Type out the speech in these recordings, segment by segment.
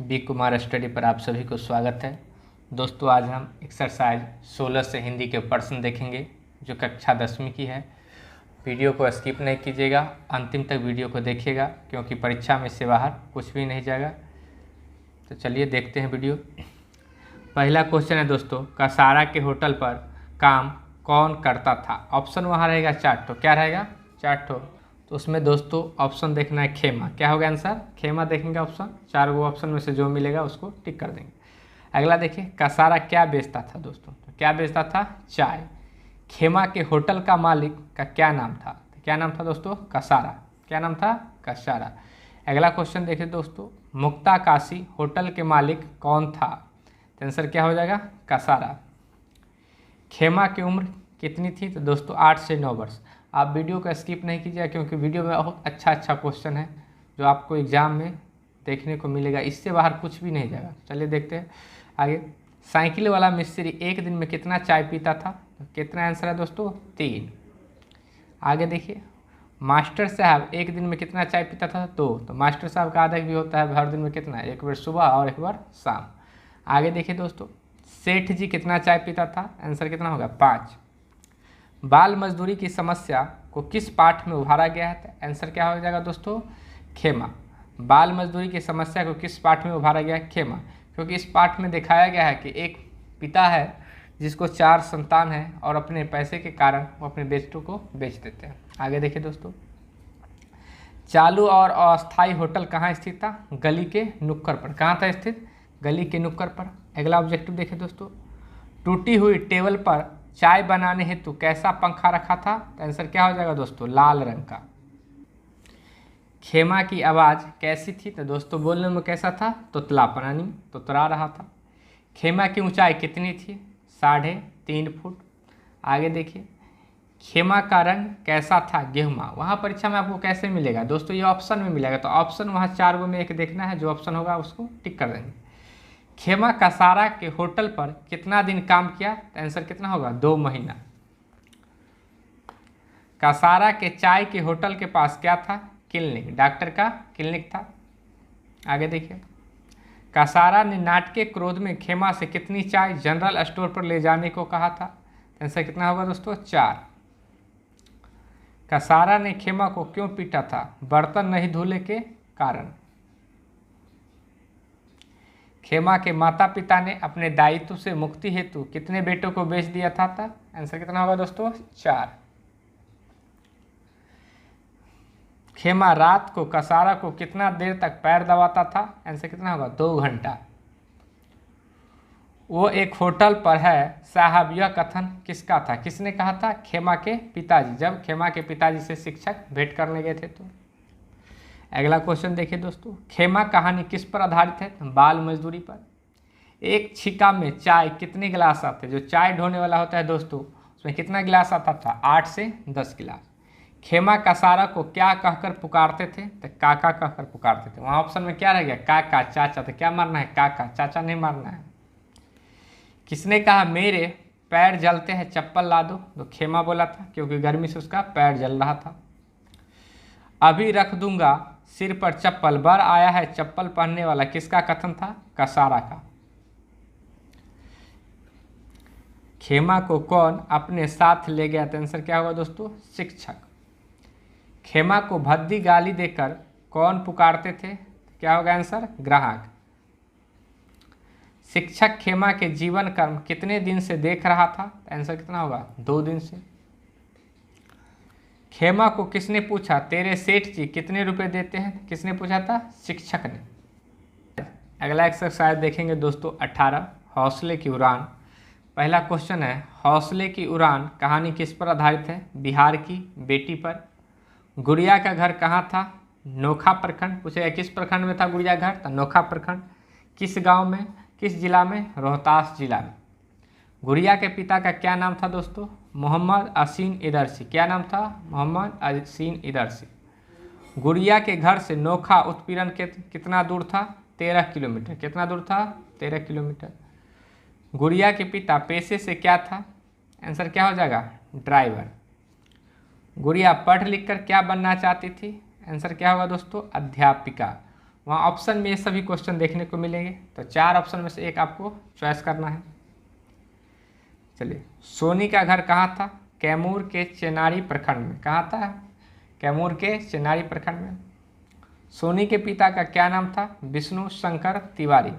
B Kumar study पर आप सभी को स्वागत है। दोस्तों, आज हम एक्सरसाइज 16 से हिंदी के प्रश्न देखेंगे जो कक्षा 10वीं की है। वीडियो को स्किप नहीं कीजिएगा, अंतिम तक वीडियो को देखिएगा क्योंकि परीक्षा में से बाहर कुछ भी नहीं जाएगा। तो चलिए देखते हैं वीडियो। पहला क्वेश्चन है दोस्तों, कसारा के होटल पर काम कौन करता था। ऑप्शन वहाँ रहेगा 4 ठो। क्या रहेगा? 4 ठो। तो उसमें दोस्तों ऑप्शन देखना है खेमा। क्या होगा आंसर? खेमा देखेंगे ऑप्शन। 4 गो ऑप्शन में से जो मिलेगा उसको टिक कर देंगे। अगला देखिए, कसारा क्या बेचता था दोस्तों। तो क्या बेचता था? चाय। खेमा के होटल का मालिक का क्या नाम था? तो क्या नाम था दोस्तों? कसारा। क्या नाम था? कसारा। अगला क्वेश्चन देखिए दोस्तों, मुक्ताकाशी होटल के मालिक कौन था? तो आंसर क्या हो जाएगा? कसारा। खेमा की उम्र कितनी थी? तो दोस्तों 8 से 9 वर्ष। आप वीडियो को स्किप नहीं कीजिएगा क्योंकि वीडियो में बहुत अच्छा क्वेश्चन है जो आपको एग्जाम में देखने को मिलेगा। इससे बाहर कुछ भी नहीं जाएगा। चलिए देखते हैं आगे। साइकिल वाला मिस्त्री एक दिन में कितना चाय पीता था? तो कितना आंसर है दोस्तों? 3। आगे देखिए, मास्टर साहब एक दिन में कितना चाय पीता था? 2। तो मास्टर साहब का आधा भी होता है हर दिन में कितना? एक बार सुबह और एक बार शाम। आगे देखिए दोस्तों, सेठ जी कितना चाय पीता था? आंसर कितना होगा? 5। बाल मजदूरी की समस्या को किस पाठ में उभारा गया है? तो आंसर क्या हो जाएगा दोस्तों? खेमा। बाल मजदूरी की समस्या को किस पाठ में उभारा गया है? खेमा। क्योंकि इस पाठ में दिखाया गया है कि एक पिता है जिसको 4 संतान है और अपने पैसे के कारण वो अपने बेटों को बेच देते हैं। आगे देखिए दोस्तों, चालू और अस्थायी होटल कहाँ स्थित था? गली के नुक्कड़ पर। कहाँ था स्थित? गली के नुक्कड़ पर। अगला ऑब्जेक्टिव देखिए दोस्तों, टूटी हुई टेबल पर चाय बनाने हेतु कैसा पंखा रखा था? तो आंसर क्या हो जाएगा दोस्तों? लाल रंग का। खेमा की आवाज़ कैसी थी? तो दोस्तों बोलने में कैसा था? तुतलापनानी, तुतरा रहा था। खेमा की ऊंचाई कितनी थी? 3.5 फुट। आगे देखिए, खेमा का रंग कैसा था? गेहुमा। वहाँ परीक्षा में आपको कैसे मिलेगा दोस्तों? ये ऑप्शन में मिलेगा। तो ऑप्शन वहाँ 4 गो में एक देखना है, जो ऑप्शन होगा उसको टिक कर देंगे। खेमा कसारा के होटल पर कितना दिन काम किया? तो आंसर कितना होगा? 2 महीना। कसारा के चाय के होटल के पास क्या था? क्लिनिक, डॉक्टर का क्लिनिक था। आगे देखिए, कसारा ने नाटकीय क्रोध में खेमा से कितनी चाय जनरल स्टोर पर ले जाने को कहा था? तो आंसर कितना होगा दोस्तों? 4। कसारा ने खेमा को क्यों पीटा था? बर्तन नहीं धुले के कारण। खेमा के माता पिता ने अपने दायित्व से मुक्ति हेतु कितने बेटों को बेच दिया था? आंसर कितना होगा दोस्तों? 4। खेमा रात को कसारा को कितना देर तक पैर दबाता था? आंसर कितना होगा? 2 घंटा। वो एक होटल पर है साहब, यह कथन किसका था? किसने कहा था? खेमा के पिताजी, जब खेमा के पिताजी से शिक्षक भेंट करने गए थे। तो अगला क्वेश्चन देखिए दोस्तों, खेमा कहानी किस पर आधारित है? बाल मजदूरी पर। एक छिका में चाय कितने गिलास आते? जो चाय ढोने वाला होता है दोस्तों, उसमें कितना गिलास आता था? 8 से 10 गिलास। खेमा कसारा को क्या कहकर पुकारते थे? तो काका कहकर पुकारते थे। वहाँ ऑप्शन में क्या रह गया? काका, चाचा। तो क्या मारना है? काका, चाचा नहीं मारना है। किसने कहा मेरे पैर जलते हैं, चप्पल ला दो? तो खेमा बोला था क्योंकि गर्मी से उसका पैर जल रहा था। अभी रख दूंगा सिर पर चप्पल, बर आया है चप्पल पहनने वाला, किसका कथन था? कसारा का। खेमा को कौन अपने साथ ले गया? तो आंसर क्या होगा दोस्तों? शिक्षक। खेमा को भद्दी गाली देकर कौन पुकारते थे? क्या होगा आंसर? ग्राहक। शिक्षक खेमा के जीवन कर्म कितने दिन से देख रहा था? आंसर कितना होगा? 2 दिन से। खेमा को किसने पूछा तेरे सेठ जी कितने रुपए देते हैं? किसने पूछा था? शिक्षक ने। अगला एक्सरसाइज देखेंगे दोस्तों 18, हौसले की उड़ान। पहला क्वेश्चन है, हौसले की उड़ान कहानी किस पर आधारित है? बिहार की बेटी पर। गुड़िया का घर कहाँ था? नोखा प्रखंड। पूछेगा किस प्रखंड में था गुड़िया घर? तो नोखा प्रखंड। किस गांव में? किस जिला में? रोहतास जिला में। गुड़िया के पिता का क्या नाम था दोस्तों? मोहम्मद असीन इदरसी। क्या नाम था? मोहम्मद असीन इदरसी। गुड़िया के घर से नोखा उत्पीड़न के कितना दूर था? 13 किलोमीटर। कितना दूर था? 13 किलोमीटर। गुड़िया के पिता पेशे से क्या था? आंसर क्या हो जाएगा? ड्राइवर। गुड़िया पढ़ लिख कर क्या बनना चाहती थी? आंसर क्या होगा दोस्तों? अध्यापिका। वहाँ ऑप्शन में ये सभी क्वेश्चन देखने को मिलेंगे। तो 4 ऑप्शन में से एक आपको चॉइस करना है। चलिए, सोनी का घर कहाँ था? कैमूर के चेनारी प्रखंड में। कहाँ था? कैमूर के चेनारी प्रखंड में। सोनी के पिता का क्या नाम था? विष्णु शंकर तिवारी।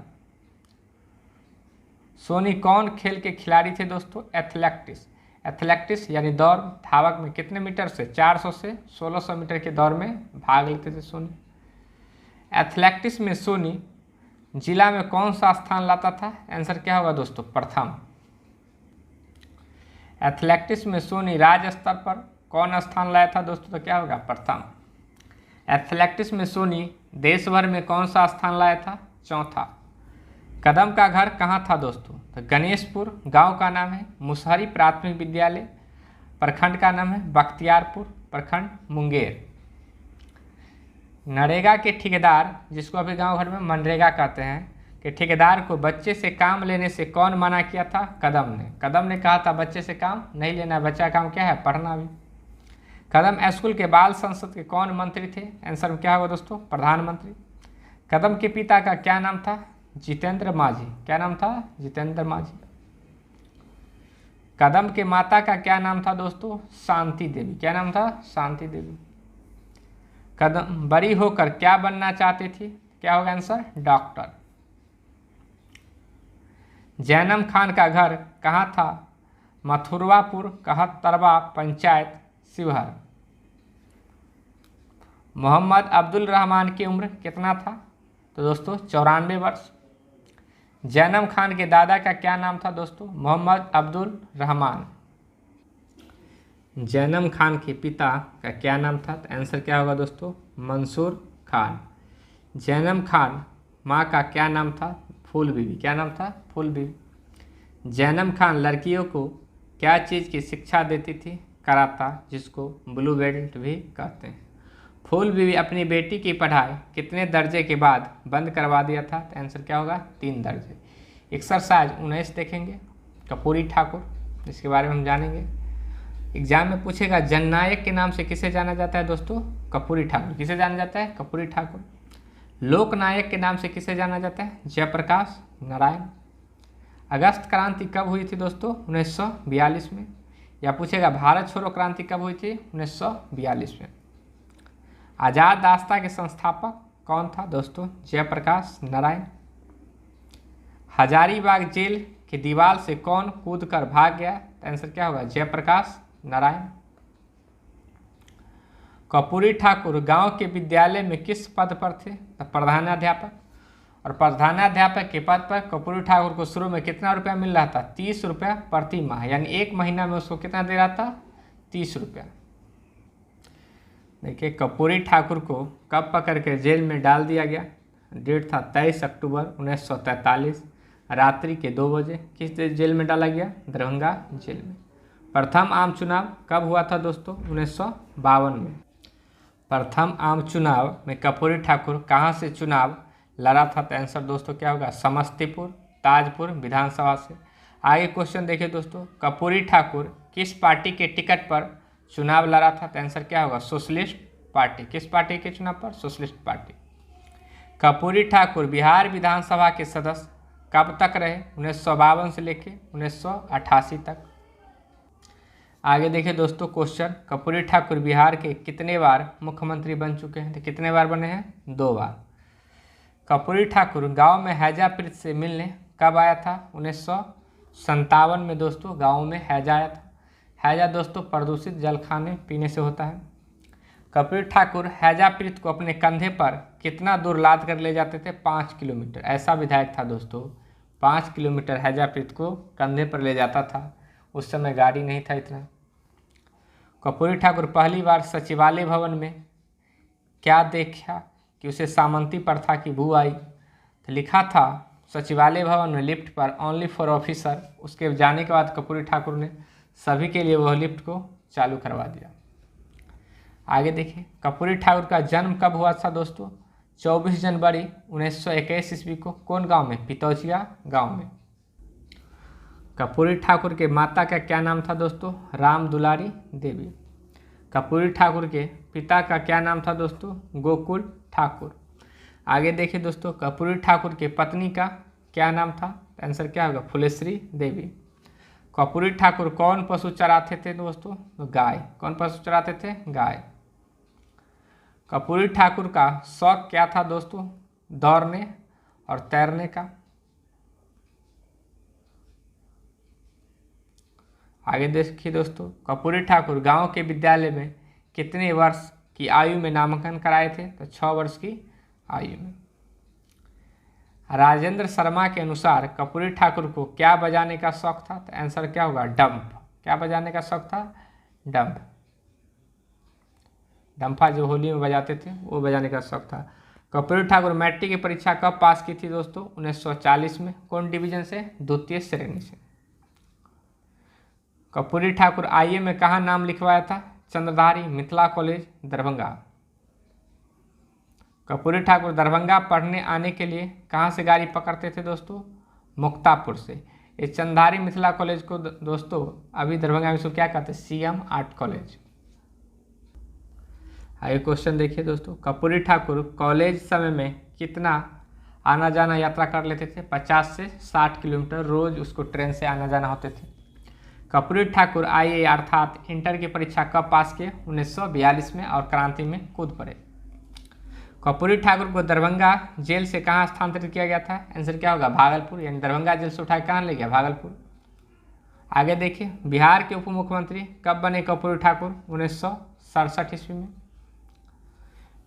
सोनी कौन खेल के खिलाड़ी थे दोस्तों? एथलेटिक्स। एथलेटिक्स यानी दौड़, धावक में कितने मीटर से? 400 से 1600 मीटर के दौड़ में भाग लेते थे सोनी। एथलेटिक्स में सोनी जिला में कौन सा स्थान लाता था? आंसर क्या होगा दोस्तों? प्रथम। एथलेटिक्स में सोनी राज्य स्तर पर कौन स्थान लाया था दोस्तों? तो क्या होगा? प्रथम। एथलेटिक्स में सोनी देश भर में कौन सा स्थान लाया था? चौथा। कदम का घर कहाँ था दोस्तों? तो गणेशपुर गांव का नाम है। मुसहरी प्राथमिक विद्यालय प्रखंड का नाम है बख्तियारपुर प्रखंड मुंगेर। नरेगा के ठेकेदार, जिसको अभी गांव घर में मनरेगा कहते हैं, कि ठेकेदार को बच्चे से काम लेने से कौन मना किया था? कदम ने। कदम ने कहा था बच्चे से काम नहीं लेना, बच्चा काम क्या है? पढ़ना भी। कदम स्कूल के बाल संसद के कौन मंत्री थे? आंसर क्या होगा दोस्तों? प्रधानमंत्री। कदम के पिता का क्या नाम था? जितेंद्र मांझी। क्या नाम था? जितेंद्र मांझी। कदम के माता का क्या नाम था दोस्तों? शांति देवी। क्या नाम था? शांति देवी। कदम बड़ी होकर क्या बनना चाहती थी? क्या होगा आंसर? डॉक्टर। जैनम खान का घर कहाँ था? मथुरवापुर कहतरवा पंचायत शिवहर। मोहम्मद अब्दुल रहमान की उम्र कितना था? तो दोस्तों 94 वर्ष। जैनम खान के दादा का क्या नाम था दोस्तों? मोहम्मद अब्दुल रहमान। जैनम खान के पिता का क्या नाम था? तो आंसर क्या होगा दोस्तों? मंसूर खान। जैनम खान माँ का क्या नाम था? फूल बीबी। क्या नाम था? फूल बीबी। जैनम खान लड़कियों को क्या चीज़ की शिक्षा देती थी? कराता, जिसको ब्लू बेल्ट भी कहते हैं। फूल बीबी अपनी बेटी की पढ़ाई कितने दर्जे के बाद बंद करवा दिया था? तो आंसर क्या होगा? 3 दर्जे। एक्सरसाइज 19 देखेंगे, कपूरी ठाकुर, इसके बारे में हम जानेंगे। एग्जाम में पूछेगा जननायक के नाम से किसे जाना जाता है दोस्तों? कपूरी ठाकुर। किसे जाना जाता है? कपूरी ठाकुर। लोकनायक के नाम से किसे जाना जाता है? जयप्रकाश नारायण। अगस्त क्रांति कब हुई थी दोस्तों? 1942 में। या पूछेगा भारत छोड़ो क्रांति कब हुई थी? 1942 में। आज़ाद रास्ता के संस्थापक कौन था दोस्तों? जयप्रकाश नारायण। हजारीबाग जेल की दीवार से कौन कूदकर भाग गया? तो आंसर क्या होगा? जयप्रकाश नारायण। कपूरी ठाकुर गांव के विद्यालय में किस पद पर थे? तो प्रधानाध्यापक। और प्रधानाध्यापक के पद पर कपूरी ठाकुर को शुरू में कितना रुपया मिल रहा था? 30 रुपया प्रति माह, यानी 1 महीना में उसको कितना दे रहा था? 30 रुपया। देखिए, कपूरी ठाकुर को कब पकड़ के जेल में डाल दिया गया? डेट था 23 अक्टूबर 1943 रात्रि के 2 बजे। किस जेल में डाला गया? दरभंगा जेल में। प्रथम आम चुनाव कब हुआ था दोस्तों? 1952 में। प्रथम आम चुनाव में कपूरी ठाकुर कहाँ से चुनाव लड़ा था? तो आंसर दोस्तों क्या होगा? समस्तीपुर ताजपुर विधानसभा से। आगे क्वेश्चन देखिए दोस्तों, कपूरी ठाकुर किस पार्टी के टिकट पर चुनाव लड़ा था? तो आंसर क्या होगा? Socialist party. किस पार्टी के चुनाव पर? Socialist party. कपूरी ठाकुर बिहार विधानसभा के सदस्य कब तक रहे? 1952 से लेकर 1988 तक। आगे देखिए दोस्तों क्वेश्चन, कपूरी ठाकुर बिहार के कितने बार मुख्यमंत्री बन चुके हैं? तो कितने बार बने हैं? 2 बार। कपूरी ठाकुर गांव में हैजा प्रीत से मिलने कब आया था? 1957 में दोस्तों गांव में हैजा आया था। हैजा दोस्तों प्रदूषित जल खाने पीने से होता है। कपूरी ठाकुर हैजा प्रीत को अपने कंधे पर कितना दूर लाद कर ले जाते थे? 5 किलोमीटर। ऐसा विधायक था दोस्तों, 5 किलोमीटर हैजा प्रीत को कंधे पर ले जाता था। उस समय गाड़ी नहीं था इतना। कपूरी ठाकुर पहली बार सचिवालय भवन में क्या देखा कि उसे सामंती प्रथा की बू आई? तो लिखा था सचिवालय भवन में लिफ्ट पर ओनली फॉर ऑफिसर। उसके जाने के बाद कपूरी ठाकुर ने सभी के लिए वह लिफ्ट को चालू करवा दिया। आगे देखिए, कपूरी ठाकुर का जन्म कब हुआ था दोस्तों? 24 जनवरी 1921 ईस्वी को। कौन गांव में? पितौचिया गांव में। कपूरी ठाकुर के माता का क्या नाम था दोस्तों? राम दुलारी देवी। कपूरी ठाकुर के पिता का क्या नाम था दोस्तों? गोकुल ठाकुर। आगे देखिए दोस्तों, कर्पूरी ठाकुर की पत्नी का क्या नाम था? आंसर क्या होगा? फुलेश्वरी देवी। कर्पूरी ठाकुर कौन पशु चराते थे दोस्तों? तो गाय। कौन पशु चराते थे? गाय। कर्पूरी ठाकुर का शौक क्या था दोस्तों? दौड़ने और तैरने का। आगे देखिए दोस्तों, कर्पूरी ठाकुर गांव के विद्यालय में कितने वर्ष की आयु में नामांकन कराए थे? तो 6 वर्ष की आयु में। राजेंद्र शर्मा के अनुसार कर्पूरी ठाकुर को क्या बजाने का शौक था? तो आंसर क्या होगा? डंप। क्या बजाने का शौक था? डंप। डंफा जो होली में बजाते थे वो बजाने का शौक था। कर्पूरी ठाकुर मैट्रिक की परीक्षा कब पास की थी दोस्तों? 1940 में। कौन डिवीजन से? द्वितीय श्रेणी से। कर्पूरी ठाकुर आईए में कहाँ नाम लिखवाया था? चंद्रधारी मिथिला कॉलेज दरभंगा। कर्पूरी ठाकुर दरभंगा पढ़ने आने के लिए कहाँ से गाड़ी पकड़ते थे दोस्तों? मुक्तापुर से। ये चंद्रधारी मिथिला कॉलेज को दोस्तों अभी दरभंगा में इसको क्या कहते हैं? CM art college. आगे क्वेश्चन देखिए दोस्तों, कर्पूरी ठाकुर कॉलेज समय में कितना आना जाना यात्रा कर लेते थे? 50 से 60 किलोमीटर रोज उसको ट्रेन से आना जाना होते थे। कर्पूरी ठाकुर आईए अर्थात इंटर की परीक्षा कब पास किए? 1942 में और क्रांति में कूद पड़े। कर्पूरी ठाकुर को दरभंगा जेल से कहाँ स्थानांतरित किया गया था? आंसर क्या होगा? भागलपुर। यानी दरभंगा जेल से उठा कहाँ ले गया? भागलपुर। आगे देखिए, बिहार के उप मुख्यमंत्री कब बने कर्पूरी ठाकुर? 1967 ईस्वी में।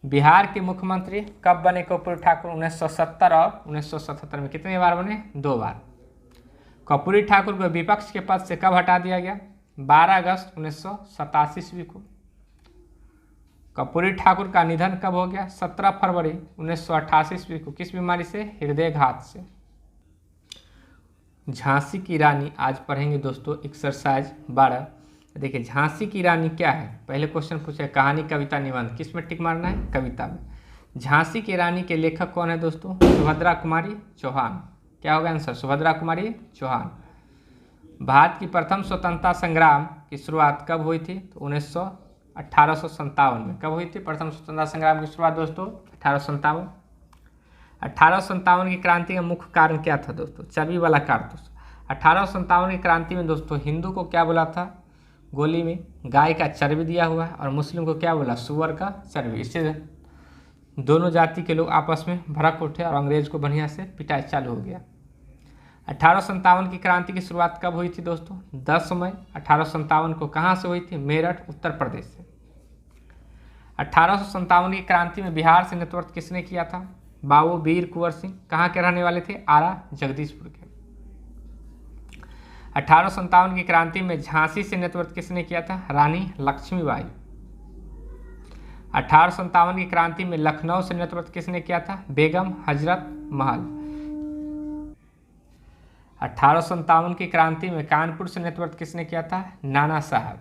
बिहार के मुख्यमंत्री कब बने कर्पूरी ठाकुर? 1970 और 1977 में। कितनी बार बने? 2 बार। कर्पूरी ठाकुर को विपक्ष के पद से कब हटा दिया गया? 12 अगस्त 1987 ईस्वी को। कर्पूरी ठाकुर का निधन कब हो गया? 17 फरवरी 1988 ईस्वी को। किस बीमारी से? हृदयघात से। झांसी की रानी आज पढ़ेंगे दोस्तों एक्सरसाइज 12। देखिए झांसी की रानी क्या है? पहले क्वेश्चन पूछे कहानी, कविता, निबंध, किस में टिक मारना है? कविता में। झांसी की रानी के लेखक कौन है दोस्तों? सुभद्रा कुमारी चौहान। क्या होगा आंसर? सुभद्रा कुमारी चौहान। भारत की प्रथम स्वतंत्रता संग्राम की शुरुआत कब हुई थी? तो 1857 में। कब हुई थी प्रथम स्वतंत्रता संग्राम की शुरुआत दोस्तों? 1857। 1857 की क्रांति का मुख्य कारण क्या था दोस्तों? चर्बी वाला कारतूस। 1857 की क्रांति में दोस्तों हिंदू को क्या बोला था? गोली में गाय का चर्बी दिया हुआ है, और मुस्लिम को क्या बोला? सुअर का चर्बी। इससे दोनों जाति के लोग आपस में भड़क उठे और अंग्रेज को बढ़िया से पिटाई चालू हो गया। 1857 की क्रांति की शुरुआत कब हुई थी दोस्तों? 10 मई 1857 को। कहाँ से हुई थी? मेरठ, उत्तर प्रदेश से। 1857 की क्रांति में बिहार से नेतृत्व किसने किया था? बाबू वीर कुंवर सिंह। कहाँ के रहने वाले थे? आरा जगदीशपुर के। 1857 की क्रांति में झांसी से नेतृत्व किसने किया था? रानी लक्ष्मीबाई। 1857 की क्रांति में लखनऊ से नेतृत्व किसने किया था? बेगम हजरत महल। 1857 की क्रांति में कानपुर से नेतृत्व किसने किया था? नाना साहब।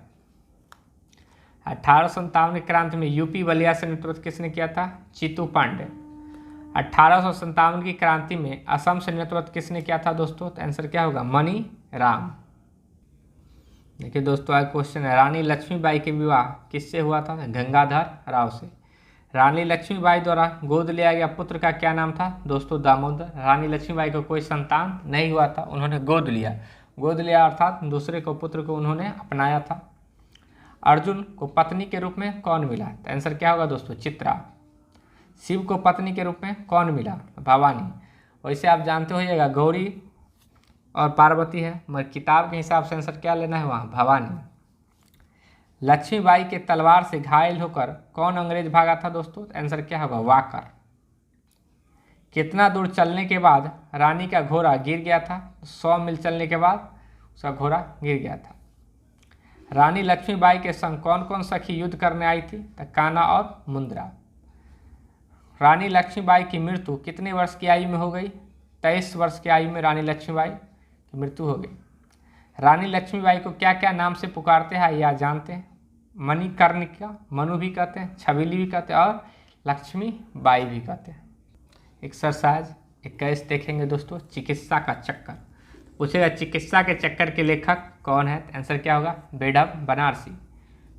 1857 की क्रांति में यूपी बलिया से नेतृत्व किसने किया था? चित्तू पांडे। 1857 की क्रांति में असम से नेतृत्व किसने किया था दोस्तों? तो आंसर क्या होगा? मनी राम। देखिए दोस्तों आज क्वेश्चन है, रानी लक्ष्मीबाई के विवाह किससे हुआ था? गंगाधर राव से। रानी लक्ष्मीबाई द्वारा गोद लिया गया पुत्र का क्या नाम था दोस्तों? दामोदर। रानी लक्ष्मीबाई को कोई संतान नहीं हुआ था, उन्होंने गोद लिया। गोद लिया अर्थात दूसरे को पुत्र को उन्होंने अपनाया था। अर्जुन को पत्नी के रूप में कौन मिला? तो आंसर क्या होगा दोस्तों? चित्रा। शिव को पत्नी के रूप में कौन मिला? भवानी। वैसे आप जानते होइएगा गौरी और पार्वती है, मगर किताब के हिसाब से आंसर क्या लेना है वहाँ? भवानी। लक्ष्मीबाई के तलवार से घायल होकर कौन अंग्रेज भागा था दोस्तों? आंसर क्या होगा? वाकर। कितना दूर चलने के बाद रानी का घोड़ा गिर गया था? 100 मील चलने के बाद उसका घोड़ा गिर गया था। रानी लक्ष्मीबाई के संग कौन कौन सखी युद्ध करने आई थी? तो कान्हा और मुंद्रा। रानी लक्ष्मीबाई की मृत्यु कितने वर्ष की आयु में हो गई? 23 वर्ष की आयु में रानी लक्ष्मीबाई की मृत्यु हो गई। रानी लक्ष्मीबाई को क्या क्या नाम से पुकारते हैं या जानते हैं? मणिकर्णिका, मनु भी कहते हैं, छबीली भी कहते हैं और लक्ष्मी बाई भी कहते हैं। एक्सरसाइज 21 देखेंगे दोस्तों, चिकित्सा का चक्कर। पूछेगा चिकित्सा के चक्कर के लेखक कौन है? आंसर क्या होगा? बेढब बनारसी।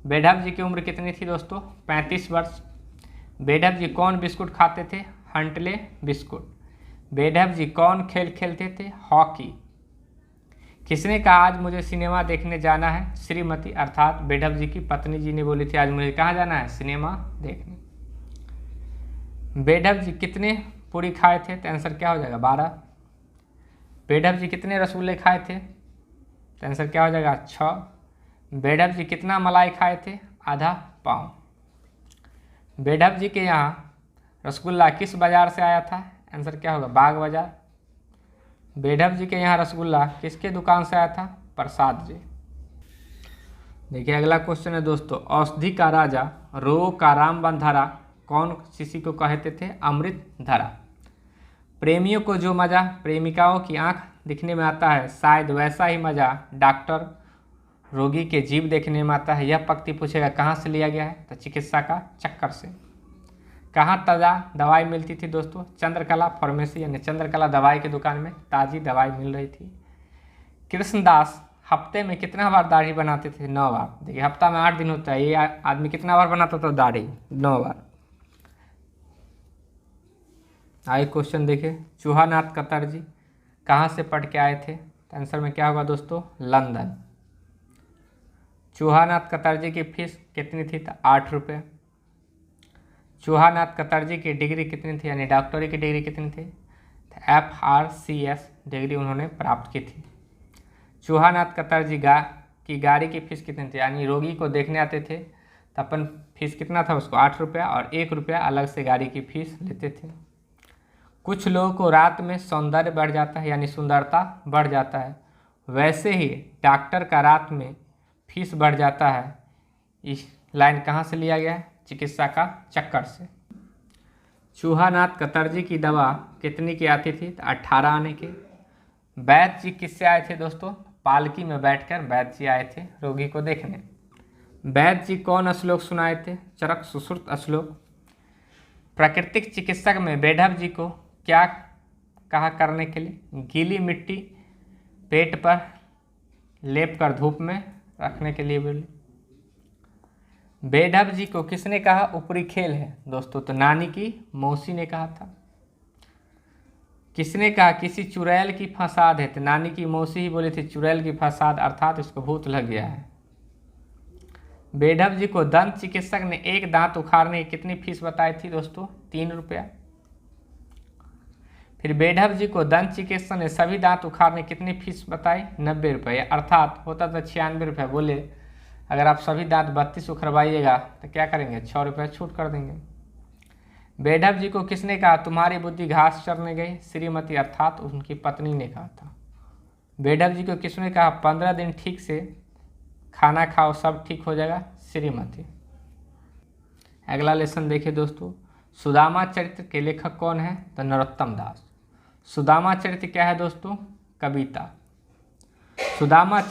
बेढब जी की उम्र कितनी थी दोस्तों? 35 वर्ष। बेढब जी कौन बिस्कुट खाते थे? हंटले बिस्कुट। बेढब जी कौन खेल खेलते थे? हॉकी। किसने कहा आज मुझे सिनेमा देखने जाना है? श्रीमती अर्थात बेढब जी की पत्नी जी ने बोली थी आज मुझे कहाँ जाना है? सिनेमा देखने। बेढब जी कितने पूरी खाए थे? तो आंसर क्या हो जाएगा? 12। बेढब जी कितने रसगुल्ले खाए थे? तो आंसर क्या हो जाएगा? 6। बेढब जी कितना मलाई खाए थे? आधा पाव। बेढब जी के यहाँ रसगुल्ला किस बाजार से आया था? आंसर क्या होगा? बाग बाजार। बेढब जी के यहाँ रसगुल्ला किसके दुकान से आया था? प्रसाद जी। देखिए अगला क्वेश्चन है दोस्तों, औषधि का राजा रोग का रामबाण धरा कौन किसी को कहते थे? अमृत धरा। प्रेमियों को जो मजा प्रेमिकाओं की आंख दिखने में आता है शायद वैसा ही मजा डॉक्टर रोगी के जीव देखने में आता है। यह पंक्ति पूछेगा कहाँ से लिया गया है? तो चिकित्सा का चक्कर से। कहाँ ताज़ा दवाई मिलती थी दोस्तों? चंद्रकला फार्मेसी यानी चंद्रकला दवाई की दुकान में ताज़ी दवाई मिल रही थी। कृष्णदास हफ्ते में कितना बार दाढ़ी बनाते थे? 9 बार। देखिए हफ्ता में 8 दिन होता है, ये आदमी कितना बार बनाता था दाढ़ी? 9 बार। आगे क्वेश्चन देखिए, चूहानाथ कतर जी कहाँ से पढ़ के आए थे? तो आंसर में क्या होगा दोस्तों? लंदन। चूहानाथ कतर जी की फीस कितनी थी? तो 8 रुपये। चूहानाथ कतर जी की डिग्री कितनी थी यानी डॉक्टरी की डिग्री कितनी थी? FRCS डिग्री उन्होंने प्राप्त की थी। चूहानाथ कतर जी की गाड़ी की फीस कितनी थी यानी रोगी को देखने आते थे तो अपन फीस कितना था उसको? 8 रुपया और 1 रुपया अलग से गाड़ी की फीस लेते थे। कुछ लोगों को रात में सौंदर्य बढ़ जाता है यानी सुंदरता बढ़ जाता है, वैसे ही डॉक्टर का रात में फीस बढ़ जाता है। इस लाइन कहाँ से लिया गया है? चिकित्सा का चक्कर से। चूहानाथ कतर जी की दवा कितनी की आती थी? तो 18 आने की। वैद्य जी किससे आए थे दोस्तों? पालकी में बैठकर वैद्य जी आए थे रोगी को देखने। वैद्य जी कौन श्लोक सुनाए थे? चरक सुश्रुत श्लोक। प्राकृतिक चिकित्सक में बेढब जी को क्या कहा करने के लिए? गीली मिट्टी पेट पर लेप कर धूप में रखने के लिए बोले। बेढब जी को किसने कहा ऊपरी खेल है दोस्तों? तो नानी की मौसी ने कहा था। किसने कहा किसी चुड़ैल की फसाद है? तो नानी की मौसी ही बोली थी चुड़ैल की फसाद अर्थात इसको भूत लग गया है। बेढब जी को दंत चिकित्सक ने एक दांत उखाड़ने की कितनी फीस बताई थी दोस्तों? 3 रुपया। फिर बेढब जी को दंत चिकित्सक ने सभी दांत उखाड़ने की कितनी फीस बताई? 90 रुपये अर्थात होता था 96 रुपये। बोले अगर आप सभी दांत 32 उखड़वाइएगा तो क्या करेंगे? 6 रुपये छूट कर देंगे। बेढब जी को किसने कहा तुम्हारी बुद्धि घास चरने गई? श्रीमती अर्थात उनकी पत्नी ने कहा था। बेढब जी को किसने कहा 15 दिन ठीक से खाना खाओ सब ठीक हो जाएगा? श्रीमती। अगला लेसन देखिए दोस्तों, सुदामा चरित्र के लेखक कौन है? तो नरोत्तम दास। सुदामा चरित्र क्या है दोस्तों? कविता। सुदामा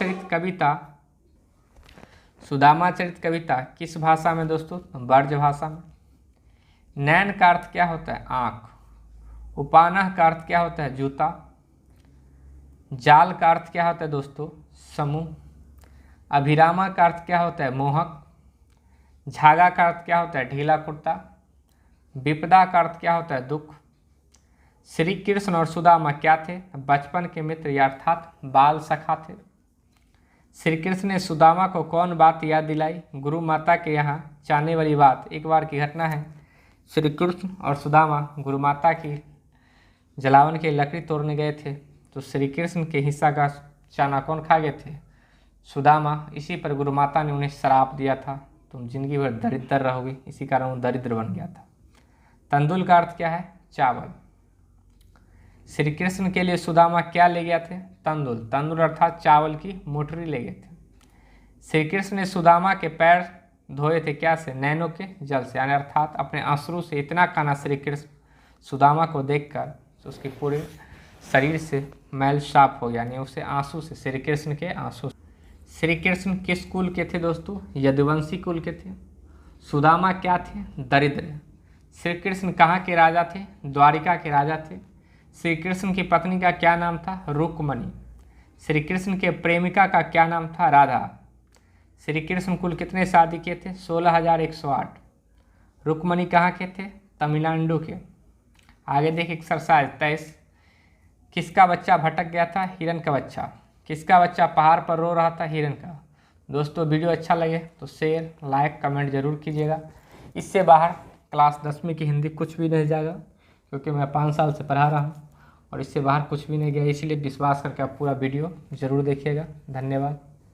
चरित्र कविता किस भाषा में दोस्तों? ब्रज भाषा में। नैन का अर्थ क्या होता है? आँख। उपानह का अर्थ क्या होता है? जूता। जाल का अर्थ क्या होता है दोस्तों? समूह। अभिरामा का अर्थ क्या होता है? मोहक। झागा का अर्थ क्या होता है? ढीला कुर्ता। विपदा का अर्थ क्या होता है? दुख। श्री कृष्ण और सुदामा क्या थे? बचपन के मित्र या अर्थात बाल सखा थे। श्री कृष्ण ने सुदामा को कौन बात याद दिलाई? गुरु माता के यहाँ जाने वाली बात। एक बार की घटना है, श्री कृष्ण और सुदामा गुरु माता की जलावन के लकड़ी तोड़ने गए थे तो श्री कृष्ण के हिस्सा का चाना कौन खा गए थे? सुदामा। इसी पर गुरु माता ने उन्हें श्राप दिया था तुम जिंदगी भर दरिद्र रहोगे, इसी कारण वो दरिद्र बन गया था। तंदुल का अर्थ क्या है? चावल। श्री कृष्ण के लिए सुदामा क्या ले गया थे? तंदुल। तंदुल अर्थात चावल की मोटरी ले गए थे। श्री कृष्ण ने सुदामा के पैर धोए थे क्या से? नैनों के जल से, यानी अर्थात अपने आंसू से इतना काना श्री कृष्ण सुदामा को देखकर तो उसके पूरे शरीर से मैल साफ हो गया, यानी उसे आंसू से, श्री कृष्ण के आंसू। श्री कृष्ण किस कुल के थे दोस्तों? यदुवंशी कुल के थे। सुदामा क्या थे? दरिद्र। श्री कृष्ण कहाँ के राजा थे? द्वारिका के राजा थे। श्री कृष्ण की पत्नी का क्या नाम था? रुक्मणी। श्री कृष्ण के प्रेमिका का क्या नाम था? राधा। श्री कृष्ण कुल कितने शादी किए थे? 16,108। रुक्मणी कहाँ के थे? तमिलनाडु के। आगे देखिए एक्सरसाइज 23। किसका बच्चा भटक गया था? हिरन का बच्चा। किसका बच्चा पहाड़ पर रो रहा था? हिरन का। दोस्तों वीडियो अच्छा लगे तो शेयर लाइक कमेंट जरूर कीजिएगा। इससे बाहर क्लास 10वीं की हिंदी कुछ भी नहीं जाएगा, क्योंकि मैं 5 साल से पढ़ा रहा हूँ और इससे बाहर कुछ भी नहीं गया, इसलिए विश्वास करके आप पूरा वीडियो ज़रूर देखिएगा। धन्यवाद।